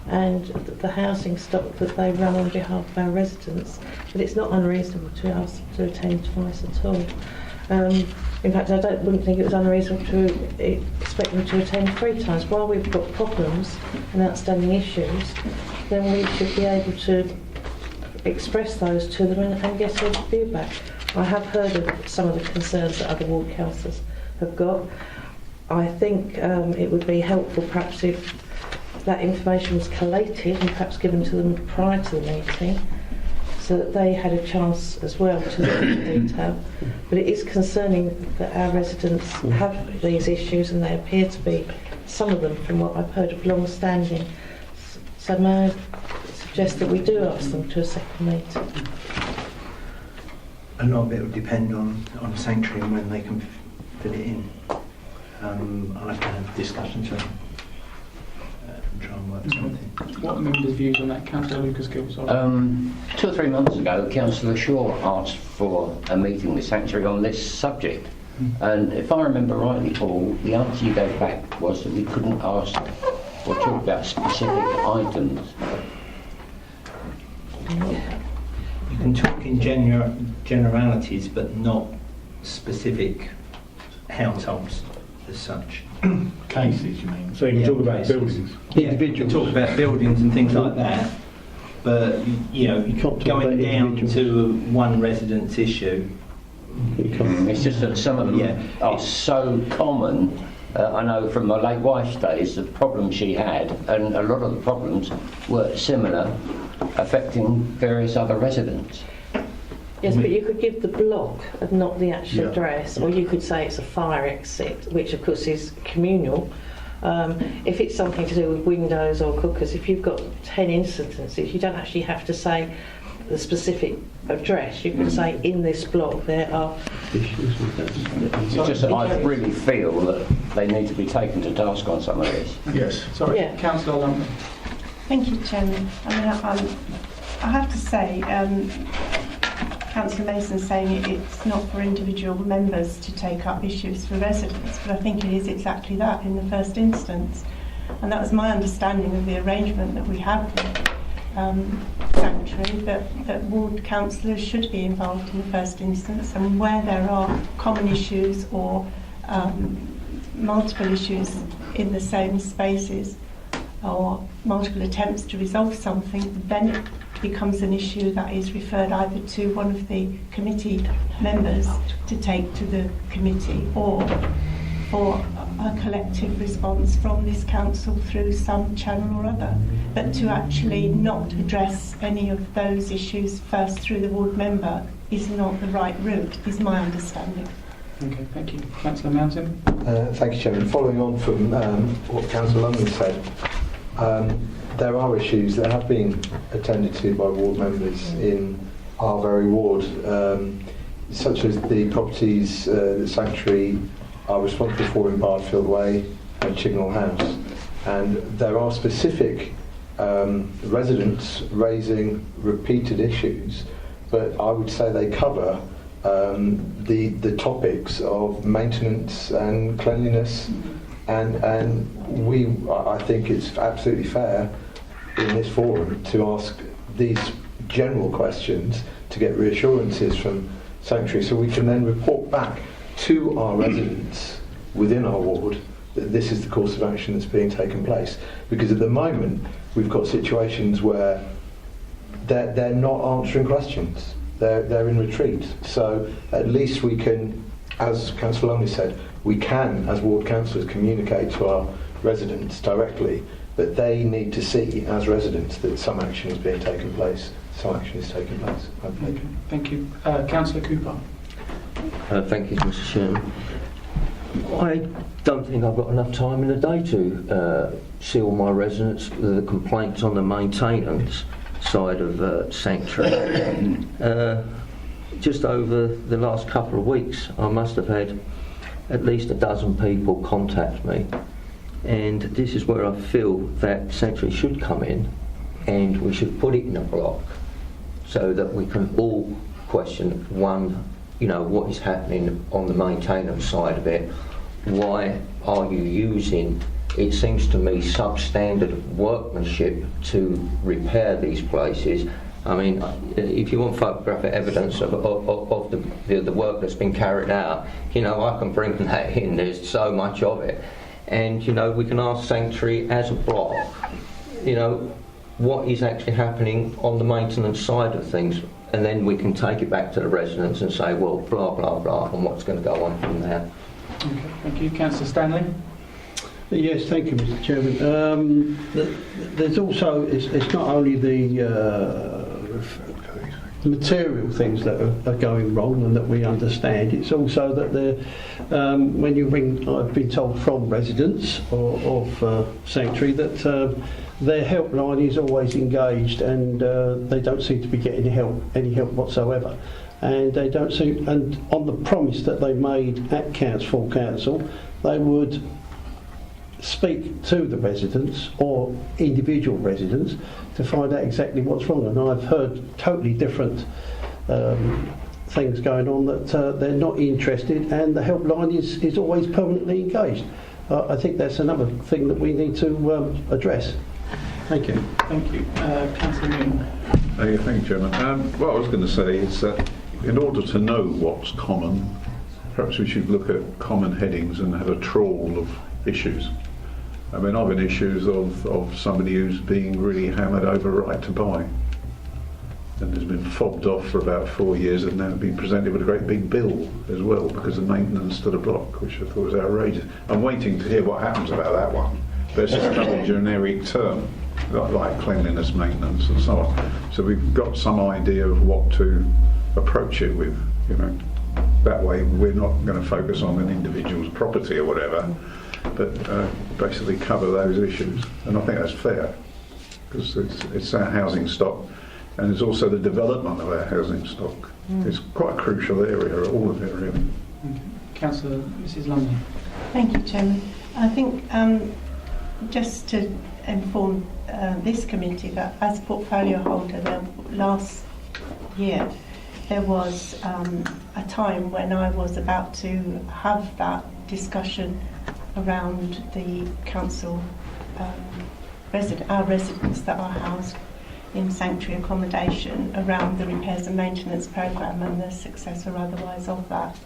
and the housing stock that they run on behalf of our residents, that it's not unreasonable to ask them to attend twice at all. In fact, wouldn't think it was unreasonable to expect them to attend 3 times. While we've got problems and outstanding issues, then we should be able to express those to them and get a view back. I have heard of some of the concerns that other ward councillors have got. I think it would be helpful perhaps if that information was collated and perhaps given to them prior to the meeting, so that they had a chance as well to look into detail. But it is concerning that our residents have these issues, and they appear to be, some of them from what I've heard, of long-standing. So may I suggest that we do ask them to a second meeting? A lot of it will depend on the sanctuary and when they can fit it in. I'll have to have discussions and try and work something. What are members' views on that, Councillor Lucas Gill? 2 or 3 months ago, Councillor Shaw asked for a meeting with Sanctuary on this subject. And if I remember rightly, Paul, the answer you gave back was that we couldn't ask or talk about specific items. You can talk in generalities, but not specific households as such. Cases, you mean? So you can talk about cases. buildings. Yeah, you can talk about buildings and things like that, but you can't talk going about down individuals. to one resident's issue. It's just that some of them are so common. I know from my late wife's days the problems she had, and a lot of the problems were similar, affecting various other residents. Yes, but you could give the block and not the actual address, or you could say it's a fire exit, which of course is communal. If it's something to do with windows or cookers, if you've got 10 instances, you don't actually have to say the specific address. You can say in this block there are issues with that. It's just that I really feel that they need to be taken to task on some of this. Yes. Sorry, Councillor Lumley. Thank you, Chairman. I have to say, Councillor Mason saying it's not for individual members to take up issues for residents, but I think it is exactly that in the first instance. And that was my understanding of the arrangement that we have with Sanctuary, that ward councillors should be involved in the first instance, and where there are common issues or multiple issues in the same spaces or multiple attempts to resolve something, then it becomes an issue that is referred either to one of the committee members to take to the committee, or for a collective response from this council through some channel or other. But to actually not address any of those issues first through the ward member is not the right route, is my understanding. Okay, thank you. Councillor Mountain. Thank you, Chairman. Following on from what Councillor Lumley said, there are issues that have been attended to by ward members in our very ward, such as the properties that Sanctuary are responsible for in Bardfield Way and Chibnall House. And there are specific residents raising repeated issues, but I would say they cover the topics of maintenance and cleanliness, and I think it's absolutely fair in this forum to ask these general questions to get reassurances from Sanctuary, so we can then report back to our residents within our ward that this is the course of action that's being taken place. Because at the moment we've got situations where they're not answering questions, they're in retreat. So at least we can, as Councillor Lumley said, we can as ward councillors communicate to our residents directly, but they need to see as residents that some action is being taken place, some action is taking place. Okay, thank you. Councillor Cooper. Thank you, Mr. Chairman. I don't think I've got enough time in the day to see all my residents the complaints on the maintenance side of Sanctuary. Just over the last couple of weeks, I must have had at least a dozen people contact me, and this is where I feel that Sanctuary should come in and we should put it in a block so that we can all question, one, you know, what is happening on the maintenance side of it. Why are you using, it seems to me, substandard workmanship to repair these places, I mean, if you want photographic evidence of the work that's been carried out, you know, I can bring that in. There's so much of it. And, you know, we can ask Sanctuary as a block, you know, what is actually happening on the maintenance side of things. And then we can take it back to the residents and say, well, blah, blah, blah, and what's going to go on from there. Okay, thank you. Councillor Stanley? Yes, thank you, Mr. Chairman. There's also, it's not only the material things that are going wrong and that we understand, it's also that when you ring, I've been told from residents of Sanctuary that their helpline is always engaged and they don't seem to be getting any help whatsoever. And they don't seem, and on the promise that they made at full council, they would speak to the residents or individual residents to find out exactly what's wrong. And I've heard totally different things going on, that they're not interested and the helpline is always permanently engaged. I think that's another thing that we need to address. Thank you. Thank you. Councillor Newman? Thank you, Chairman. What I was going to say is that in order to know what's common, perhaps we should look at common headings and have a trawl of issues. I mean, I've had issues of somebody who's being really hammered over right to buy and has been fobbed off for about 4 years and now been presented with a great big bill as well because of maintenance to the block, which I thought was outrageous. I'm waiting to hear what happens about that one. But it's just another generic term, like cleanliness maintenance and so on. So we've got some idea of what to approach it with, you know. That way we're not going to focus on an individual's property or whatever, but basically cover those issues. And I think that's fair, because it's our housing stock, and it's also the development of our housing stock. It's quite a crucial area, all of it really. Okay. Councillor Mrs Lumley. Thank you, Chairman. I think just to inform this committee that as portfolio holder last year there was a time when I was about to have that discussion around the council, our residents that are housed in sanctuary accommodation, around the repairs and maintenance programme and the success or otherwise of that.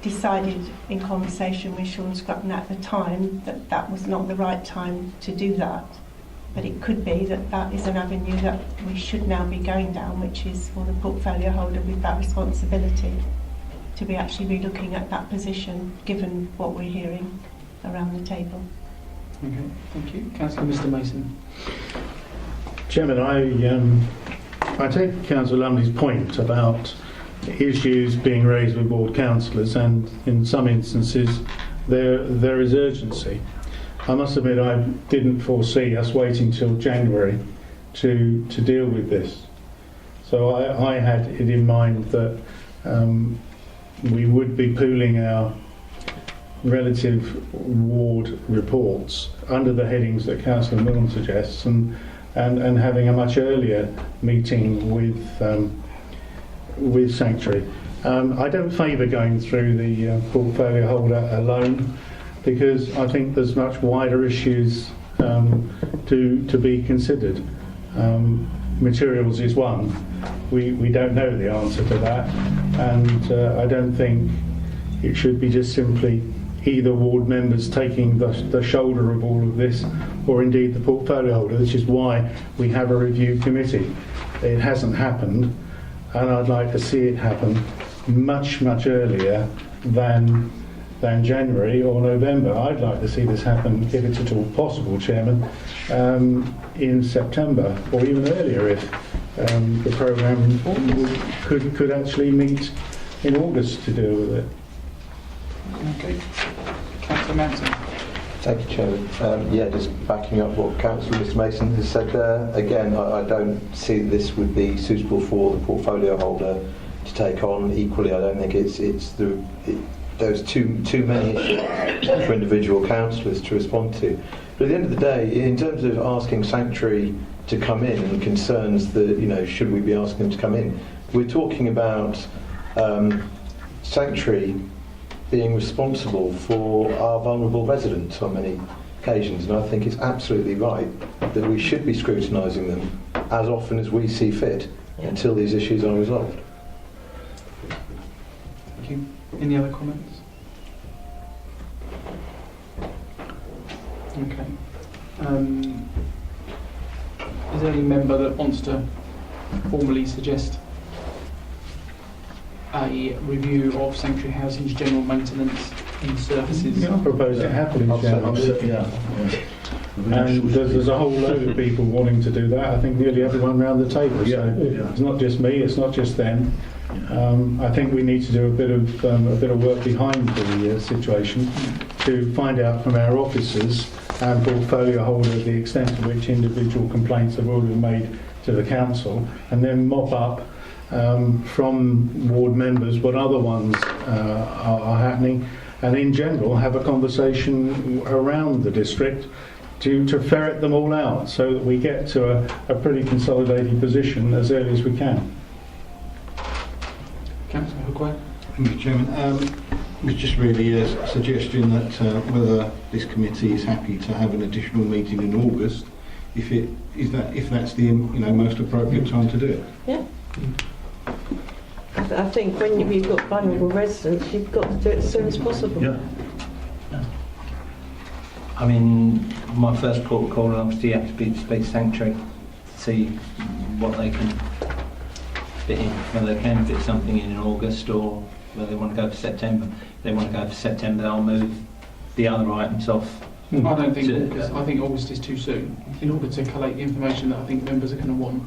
Decided in conversation with Sean Scrutton at the time that that was not the right time to do that, but it could be that that is an avenue that we should now be going down, which is for the portfolio holder with that responsibility to be actually re-looking at that position, given what we're hearing around the table. Okay, thank you. Councillor Mr Mason. Chairman, I take Councillor Lumley's point about issues being raised with ward councillors, and in some instances there is urgency. I must admit I didn't foresee us waiting till January to deal with this. So I had it in mind that we would be pooling our relative ward reports under the headings that Councillor Milne suggests, and having a much earlier meeting with Sanctuary. I don't favour going through the portfolio holder alone, because I think there's much wider issues to be considered. Materials is one. We don't know the answer to that, and I don't think it should be just simply either ward members taking the shoulder of all of this, or indeed the portfolio holder, which is why we have a review committee. It hasn't happened, and I'd like to see it happen much earlier than January or November. I'd like to see this happen, if it's at all possible, Chairman, in September or even earlier if the programme could actually meet in August to deal with it. Okay. Councillor Manson. Thank you, Chairman. Yeah, just backing up what Councillor Mr Mason has said there. Again, I don't see that this would be suitable for the portfolio holder to take on. Equally, I don't think there's too many issues for individual councillors to respond to. But at the end of the day, in terms of asking Sanctuary to come in and concerns that, you know, should we be asking them to come in, we're talking about Sanctuary being responsible for our vulnerable residents on many occasions, and I think it's absolutely right that we should be scrutinising them as often as we see fit until these issues are resolved. Thank you. Any other comments? Okay. Is there any member that wants to formally suggest a review of Sanctuary Housing's general maintenance and services? I propose it happily, Chairman. And there's a whole load of people wanting to do that. I think nearly everyone around the table. So it's not just me, it's not just them. I think we need to do a bit of work behind the situation to find out from our officers and portfolio holders the extent to which individual complaints have already been made to the council, and then mop up from ward members what other ones are happening, and in general have a conversation around the district to ferret them all out so that we get to a pretty consolidated position as early as we can. Councillor Hookway? Thank you, Chairman. It was just really a suggestion that whether this committee is happy to have an additional meeting in August, if that's the most appropriate time to do it. Yeah. I think when you've got vulnerable residents, you've got to do it as soon as possible. Yeah. I mean, my first port of call obviously have to be to speak to Sanctuary to see what they can fit in, whether they can fit something in August or whether they want to go for September. If they want to go for September, they'll move the other items off. I don't think August. I think August is too soon in order to collate the information that I think members are going to want.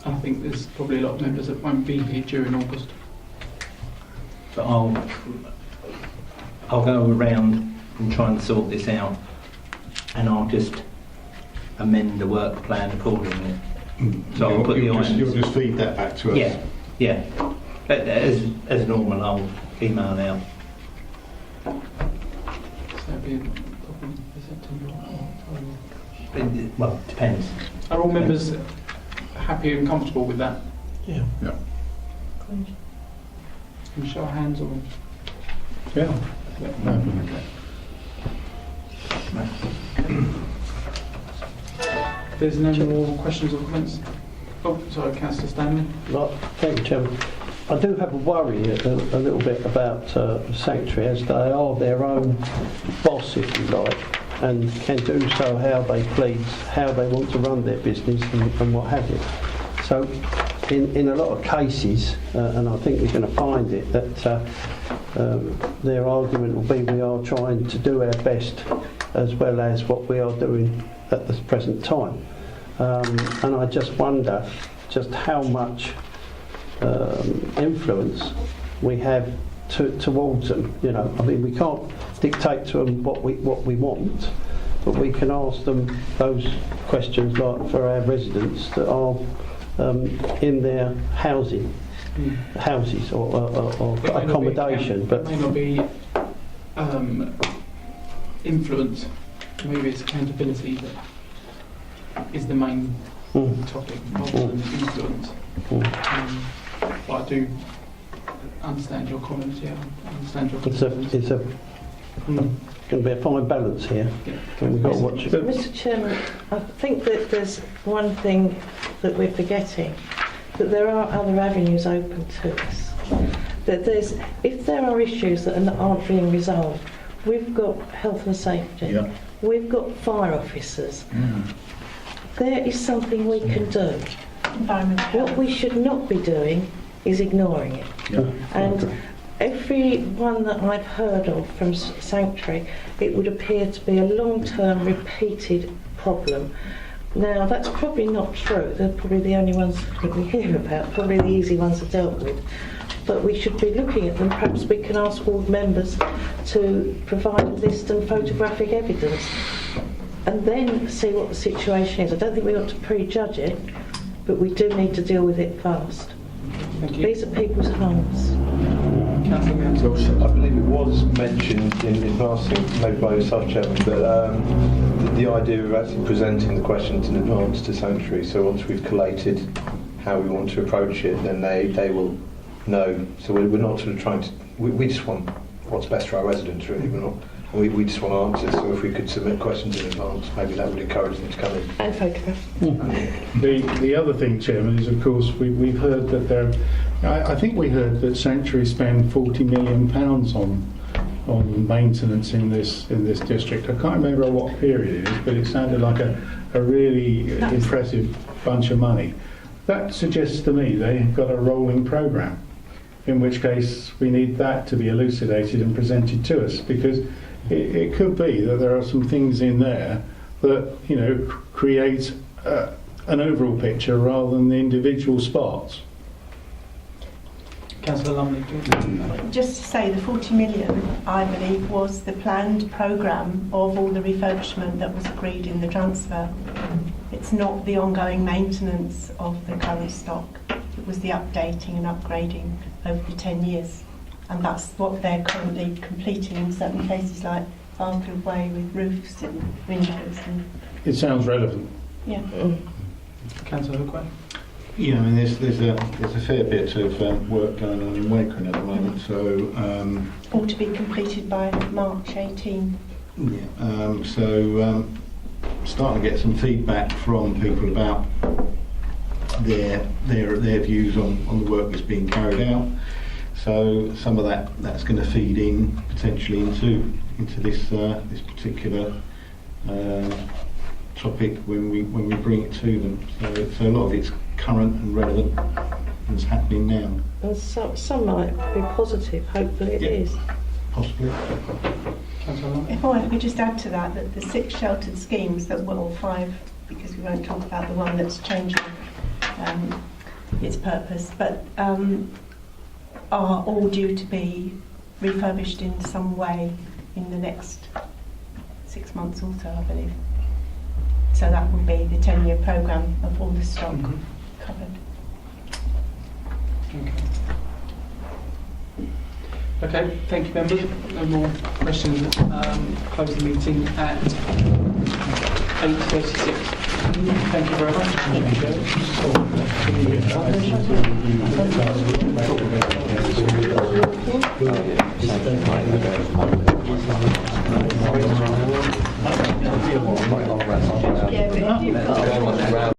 I think there's probably a lot of members that won't be here during August. But I'll go around and try and sort this out, and I'll just amend the work plan accordingly. So I'll put the items. You'll just feed that back to us. Yeah. As normal, I'll email out. So that'd be a problem for September. Well, depends. Are all members happy and comfortable with that? Yeah. Can we show our hands or? Yeah. If there's no more questions or comments. Oh, sorry, Councillor Stanley. Right, thank you, Chairman. I do have a worry a little bit about Sanctuary, as they are their own boss, if you like, and can do so how they please, how they want to run their business and what have you. So in a lot of cases, and I think we're going to find it, that their argument will be we are trying to do our best as well as what we are doing at the present time. And I just wonder just how much influence we have towards them. You know, I mean, we can't dictate to them what we want, but we can ask them those questions, like for our residents that are in their houses or accommodation. But it may not be influence. Maybe it's accountability that is the main topic rather than influence. But I do understand your comments. Yeah, I understand your concerns. It's going to be a fine balance here. And we've got to watch it. Mr. Chairman, I think that there's one thing that we're forgetting, that there are other avenues open to us. That if there are issues that aren't being resolved, we've got health and safety, we've got fire officers. There is something we can do. What we should not be doing is ignoring it. And every one that I've heard of from Sanctuary, it would appear to be a long-term repeated problem. Now, that's probably not true. They're probably the only ones that we hear about, probably the easy ones are dealt with. But we should be looking at them. Perhaps we can ask ward members to provide a list and photographic evidence and then see what the situation is. I don't think we ought to prejudge it, but we do need to deal with it fast. Thank you. These are people's homes. I believe it was mentioned in passing, maybe by yourself, Chairman, that the idea of actually presenting the questions in advance to Sanctuary, so once we've collated how we want to approach it, then they will know. So we're not sort of trying to, we just want what's best for our residents, really. We're not We just want answers, so if we could submit questions in advance, maybe that would encourage them to come in. And photographs. The other thing, Chairman, is of course we've heard that I think we heard that Sanctuary spend £40 million on maintenance in this district. I can't remember what period it is, but it sounded like a really impressive bunch of money. That suggests to me they've got a rolling programme, in which case we need that to be elucidated and presented to us, because it could be that there are some things in there that, you know, create an overall picture rather than the individual spots. Councillor Lumley, Just to say, the 40 million, I believe, was the planned programme of all the refurbishment that was agreed in the transfer. It's not the ongoing maintenance of the current stock. It was the updating and upgrading over the 10 years. And that's what they're currently completing in certain places like Barfield Way with roofs and windows. And It sounds relevant. yeah. Councillor Hookway. Yeah, I mean, there's a fair bit of work going on in Wakering at the moment, so All to be completed by March 18. starting to get some feedback from people about their views on the work that's being carried out. So some of that's going to feed in potentially into this particular topic when we bring it to them. So a lot of it's current and relevant and it's happening now. And some might be positive, hopefully it is. Possibly. If I could just add to that the 6 sheltered schemes that were all 5, because we won't talk about the one that's changing its purpose, but are all due to be refurbished in some way in the next 6 months or so, I believe. So that would be the 10-year programme of all the stock covered. Okay, thank you, members. No more questions. Close the meeting at 8:36. Thank you very much. Yeah, but if you've got